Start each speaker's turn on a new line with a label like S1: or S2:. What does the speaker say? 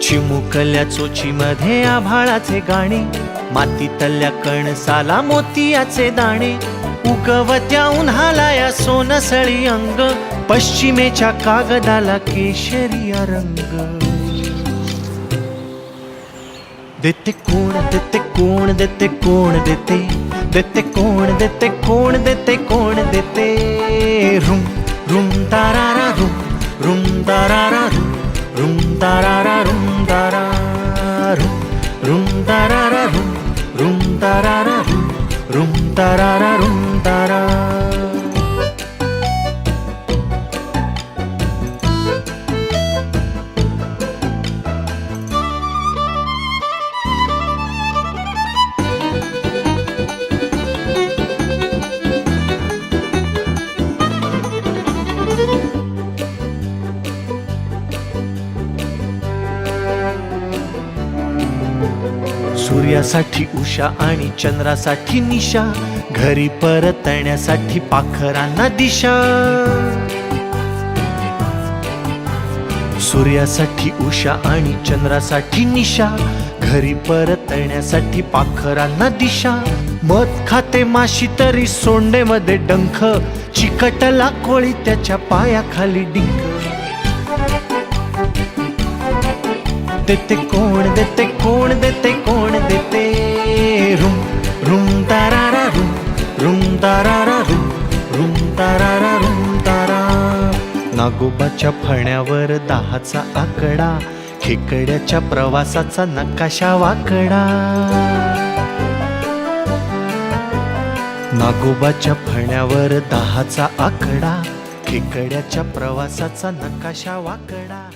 S1: चिमुकल्या चोचीमध्ये आभाळाचे गाणे, मातीतल्या कणसाला मोतियाचे दाणे, उगवत्या उन्हाला या सोनसळी अंग, पश्चिमेच्या कागदाला केशरिया रंग. देते कोण, देते कोण, देते कोण, देते देते कोण, देते कोण, देते कोण, देते. रुम रुम तारारा रुम रुम तारारा रुम रुम तारारा रुम तारा रुम रुम तारारा रुम रुम तारारा रुम रुम तारारा रुम तारा. सूर्यासाठी उषा आणि चंद्रासाठी निशा, घरी परतण्यासाठी पाखरांना दिशा. सूर्यासाठी उषा आणि चंद्रासाठी निशा, घरी परतण्यासाठी पाखरांना दिशा. मध खाते माशी तरी सोंडेमध्ये डंख, चिकटला कोळी त्याच्या पायाखाली डिंक. देते कोण, देते कोण, देते कोण, देते. रुम रुम तारारा रुम रुम तारारा रुम रुम तारारा रुम तारा. नागोबाच्या फण्यावर 10चा आकडा, खेकड्याच्या प्रवासाचा नकाशा वाकडा. नागोबाच्या फण्यावर 10चा आकडा, खेकड्याच्या प्रवासाचा नकाशा वाकडा.